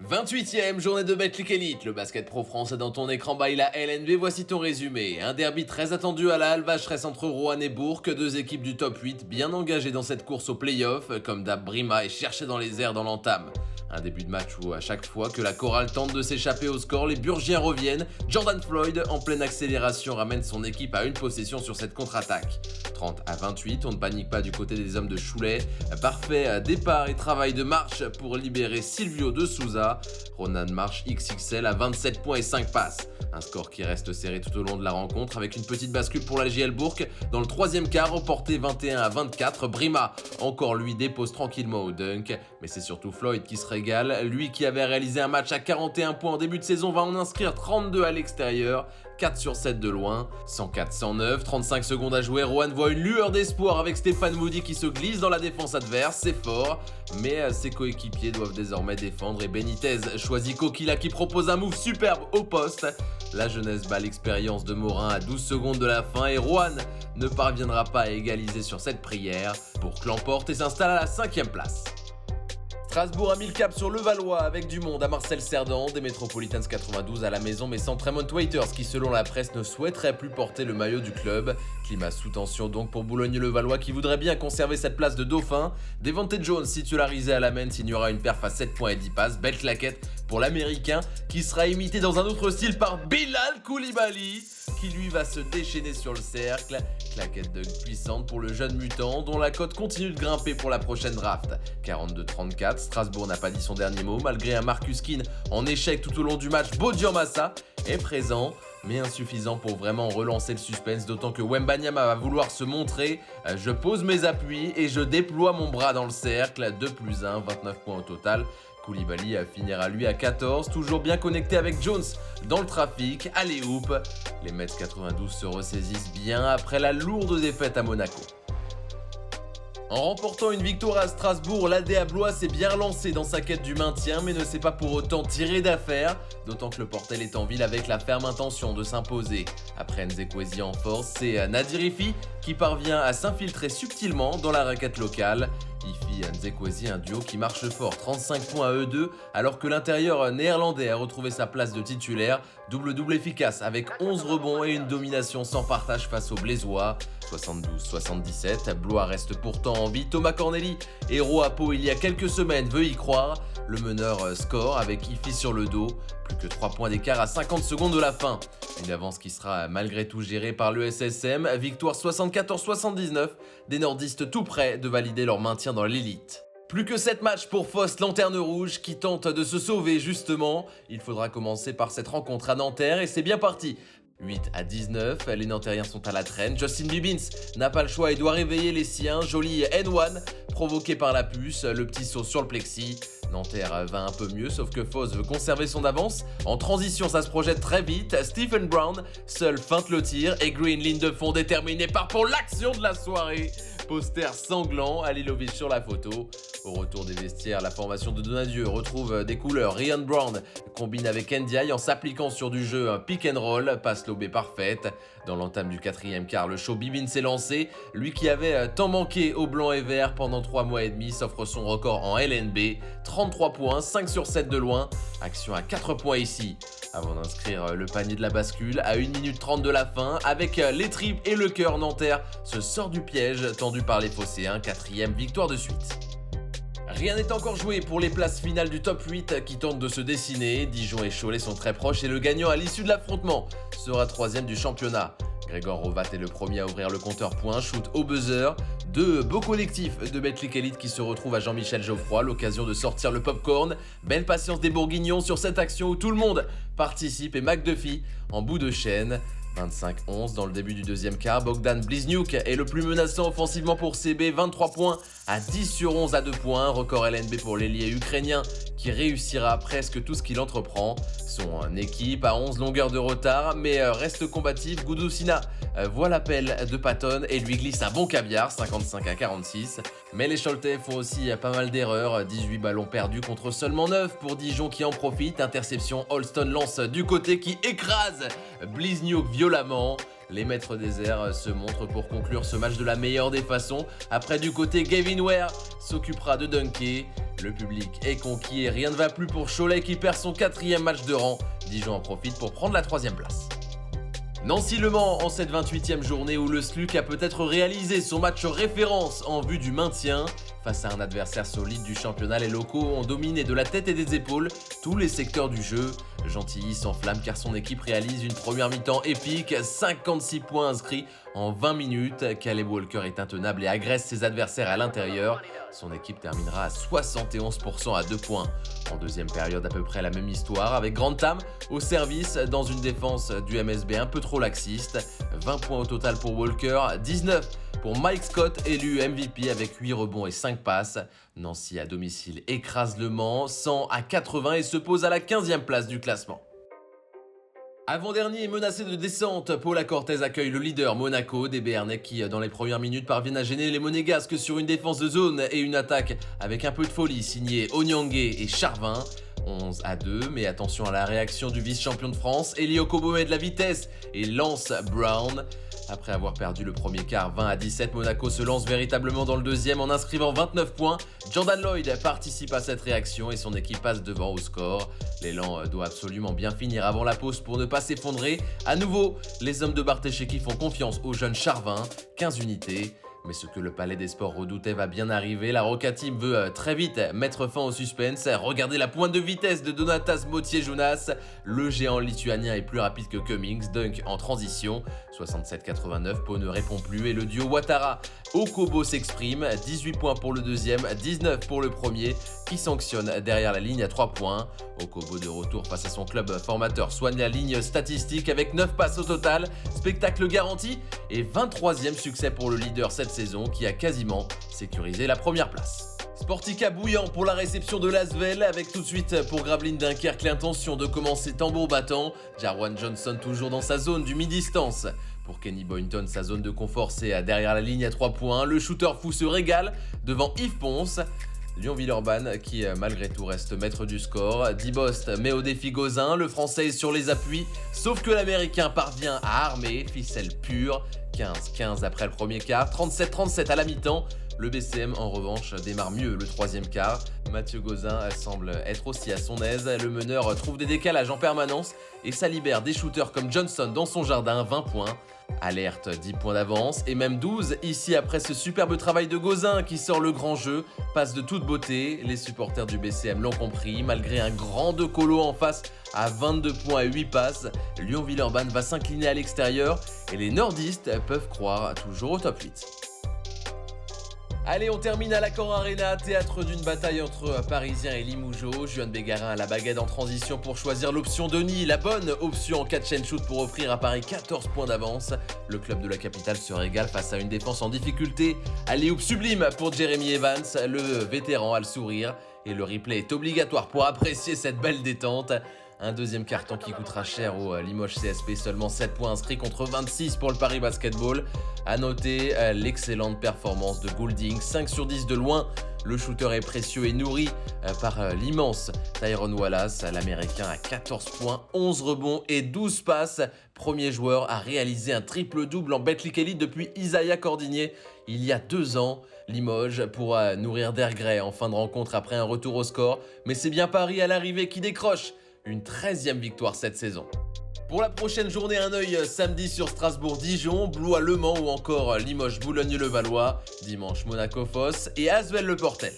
28e journée de Betclic Elite, le basket pro France est dans ton écran by la LNB, voici ton résumé. Un derby très attendu à la Halle Vacheresse entre Roanne et Bourg, deux équipes du top 8 bien engagées dans cette course au play-off, comme d'hab Brima est cherché dans les airs dans l'entame. Un début de match où à chaque fois que la chorale tente de s'échapper au score, les Burgiens reviennent. Jordan Floyd, en pleine accélération, ramène son équipe à une possession sur cette contre-attaque. 30-28, on ne panique pas du côté des hommes de Chouley. Parfait départ et travail de marche pour libérer Silvio de Souza. Ronan marche XXL à 27 points et 5 passes. Un score qui reste serré tout au long de la rencontre avec une petite bascule pour la JL Bourg. Dans le troisième quart, reporté 21-24, Brima, encore lui, dépose tranquillement au dunk. Mais c'est surtout Floyd qui se régale. Lui qui avait réalisé un match à 41 points en début de saison va en inscrire 32 à l'extérieur. 4 sur 7 de loin, 104-109, 35 secondes à jouer, Roanne voit une lueur d'espoir avec Stéphane Moody qui se glisse dans la défense adverse, c'est fort, mais ses coéquipiers doivent désormais défendre et Benitez choisit Kokila qui propose un move superbe au poste. La jeunesse bat l'expérience de Morin à 12 secondes de la fin et Roanne ne parviendra pas à égaliser sur cette prière pour que l'emporte et s'installe à la 5e place. Strasbourg a mis le cap sur Levallois avec du monde à Marcel Cerdan, des Metropolitans 92 à la maison mais sans Tremont Waiters qui selon la presse ne souhaiterait plus porter le maillot du club. Climat sous tension donc pour Boulogne-Levallois qui voudrait bien conserver cette place de dauphin. Devante Jones titularisé à la main signera une perf à 7 points et 10 passes, belle claquette pour l'américain qui sera imité dans un autre style par Bilal Koulibaly qui lui va se déchaîner sur le cercle. Claquette dunk puissante pour le jeune mutant dont la cote continue de grimper pour la prochaine draft. 42-34, Strasbourg n'a pas dit son dernier mot malgré un Marcus Keane en échec tout au long du match. Bodian Massa est présent mais insuffisant pour vraiment relancer le suspense, d'autant que Wembanyama va vouloir se montrer. Je pose mes appuis et je déploie mon bras dans le cercle. 2+1, 29 points au total. Koulibaly finira lui à 14, toujours bien connecté avec Jones dans le trafic. Allez hoop, les Mets 92 se ressaisissent bien après la lourde défaite à Monaco. En remportant une victoire à Strasbourg, l'ADA Blois s'est bien relancé dans sa quête du maintien mais ne s'est pas pour autant tiré d'affaire, d'autant que le Portel est en ville avec la ferme intention de s'imposer. Après Nzekwezi en force, c'est Nadir Ifi qui parvient à s'infiltrer subtilement dans la raquette locale. Ifi et Nzekwezi, un duo qui marche fort, 35 points à eux deux, alors que l'intérieur néerlandais a retrouvé sa place de titulaire. Double-double efficace avec 11 rebonds et une domination sans partage face aux Blésois. 72-77, Blois reste pourtant en vie. Thomas Corneli, héros à Pau il y a quelques semaines, veut y croire. Le meneur score avec Ifi sur le dos. Plus que 3 points d'écart à 50 secondes de la fin. Une avance qui sera malgré tout gérée par le SSM. Victoire 74-79, des nordistes tout près de valider leur maintien dans l'élite. Plus que 7 matchs pour Faust, Lanterne Rouge, qui tente de se sauver justement. Il faudra commencer par cette rencontre à Nanterre et c'est bien parti. 8-19, les Nantériens sont à la traîne. Justin Bibbins n'a pas le choix et doit réveiller les siens. Joli N1, provoqué par la puce, le petit saut sur le plexi. Nanterre va un peu mieux, sauf que Foz veut conserver son avance. En transition, ça se projette très vite. Stephen Brown, seul feinte le tir. Et Green, ligne de fond déterminée par pour l'action de la soirée. Poster sanglant, Alilovic sur la photo. Au retour des vestiaires, la formation de Donadieu retrouve des couleurs. Ryan Brown combine avec Ndiaye en s'appliquant sur du jeu un pick and roll, passe lobée parfaite. Dans l'entame du 4e quart, le show Bibin s'est lancé. Lui qui avait tant manqué aux blancs et verts pendant 3 mois et demi s'offre son record en LNB. 33 points, 5 sur 7 de loin. Action à 4 points ici. Avant d'inscrire le panier de la bascule à 1 minute 30 de la fin, avec les tripes et le cœur, Nanterre se sort du piège tendu par les Phocéens. 4e victoire de suite. Rien n'est encore joué pour les places finales du top 8 qui tentent de se dessiner. Dijon et Cholet sont très proches et le gagnant à l'issue de l'affrontement sera 3e du championnat. Grégor Rovat est le premier à ouvrir le compteur point, shoot au buzzer. Deux beaux collectifs de Betclic Elite qui se retrouvent à Jean-Michel Geoffroy, l'occasion de sortir le popcorn. Belle patience des Bourguignons sur cette action où tout le monde participe et McDuffie en bout de chaîne. 25-11 dans le début du 2e quart, Bogdan Blizniuk est le plus menaçant offensivement pour CB, 23 points à 10 sur 11 à 2 points, record LNB pour l'ailier ukrainien qui réussira presque tout ce qu'il entreprend. Son équipe a 11 longueurs de retard mais reste combative. Goudousina voit l'appel de Patton et lui glisse un bon caviar, 55-46. Mais les Choletais font aussi pas mal d'erreurs, 18 ballons perdus contre seulement 9 pour Dijon qui en profite. Interception, Holston lance du côté qui écrase Blizniuk violemment. Les maîtres des airs se montrent pour conclure ce match de la meilleure des façons. Après du côté, Gavin Ware s'occupera de dunker. Le public est conquis et rien ne va plus pour Cholet qui perd son 4e match de rang. Dijon en profite pour prendre la 3e place. Nancy-Le Mans en cette 28e journée où le SLUC a peut-être réalisé son match référence en vue du maintien. Face à un adversaire solide du championnat, les locaux ont dominé de la tête et des épaules tous les secteurs du jeu. Gentilly s'enflamme car son équipe réalise une première mi-temps épique, 56 points inscrits en 20 minutes. Caleb Walker est intenable et agresse ses adversaires à l'intérieur. Son équipe terminera à 71% à 2 points. En deuxième période, à peu près la même histoire avec Grantham au service dans une défense du MSB un peu trop laxiste. 20 points au total pour Walker, 19 pour Mike Scott, élu MVP avec 8 rebonds et 5 passes. Nancy à domicile écrase Le Mans, 100 à 80 et se pose à la 15e place du classement. Avant-dernier et menacé de descente, Paula Cortez accueille le leader Monaco, des Béarnais qui, dans les premières minutes, parviennent à gêner les Monégasques sur une défense de zone et une attaque avec un peu de folie signée Onyangé et Charvin. 11 à 2, mais attention à la réaction du vice-champion de France, Eli Okobo met de la vitesse et lance Brown. Après avoir perdu le premier quart 20 à 17, Monaco se lance véritablement dans le deuxième en inscrivant 29 points. Jordan Lloyd participe à cette réaction et son équipe passe devant au score. L'élan doit absolument bien finir avant la pause pour ne pas s'effondrer. À nouveau, les hommes de Barthécheki font confiance au jeune Charvin, 15 unités. Mais ce que le Palais des Sports redoutait va bien arriver. La Roca Team veut très vite mettre fin au suspense. Regardez la pointe de vitesse de Donatas Motiejūnas. Le géant lituanien est plus rapide que Cummings. Dunk en transition. 67-89, Pau ne répond plus et le duo Ouattara Okobo s'exprime. 18 points pour le deuxième, 19 pour le premier qui sanctionne derrière la ligne à 3 points. Okobo de retour face à son club formateur soigne la ligne statistique avec 9 passes au total. Spectacle garanti et 23e succès pour le leader cette saison qui a quasiment sécurisé la première place. Sportica bouillant pour la réception de l'Asvel avec tout de suite pour Gravelines Dunkerque l'intention de commencer tambour battant. Jarwan Johnson toujours dans sa zone du mi-distance. Pour Kenny Boynton, sa zone de confort c'est derrière la ligne à 3 points. Le shooter fou se régale devant Yves Ponce. Lyon-Villeurbanne qui malgré tout reste maître du score. Dibost met au défi Gauzin, le français est sur les appuis, sauf que l'américain parvient à armer, ficelle pure. 15-15 après le premier quart, 37-37 à la mi-temps. Le BCM en revanche démarre mieux le troisième quart. Mathieu Gauzin semble être aussi à son aise. Le meneur trouve des décalages en permanence et ça libère des shooters comme Johnson dans son jardin, 20 points. Alerte, 10 points d'avance et même 12 ici après ce superbe travail de Gauzin qui sort le grand jeu, passe de toute beauté. Les supporters du BCM l'ont compris, malgré un grand De Colo en face à 22 points et 8 passes. Lyon-Villeurbanne va s'incliner à l'extérieur et les nordistes peuvent croire toujours au top 8. Allez, on termine à l'Accor Arena, théâtre d'une bataille entre Parisiens et Limougeaux. Juan Bégarin à la baguette en transition pour choisir l'option Denis, la bonne option en catch and shoot pour offrir à Paris 14 points d'avance. Le club de la capitale se régale face à une défense en difficulté. Alley-oop sublime pour Jeremy Evans, le vétéran a le sourire. Et le replay est obligatoire pour apprécier cette belle détente. Un deuxième carton qui coûtera cher au Limoges CSP, seulement 7 points inscrits contre 26 pour le Paris Basketball. A noter l'excellente performance de Goulding, 5 sur 10 de loin. Le shooter est précieux et nourri par l'immense Tyrone Wallace. L'Américain a 14 points, 11 rebonds et 12 passes. Premier joueur à réaliser un triple-double en Betclic Elite depuis Isaiah Cordigné il y a 2 ans. Limoges pourra nourrir d'air grès en fin de rencontre après un retour au score. Mais c'est bien Paris à l'arrivée qui décroche une 13e victoire cette saison. Pour la prochaine journée, un œil samedi sur Strasbourg-Dijon, Blois-Le Mans ou encore Limoges-Boulogne-le-Valois, dimanche Monaco-Foss et Asvel-le-Portel.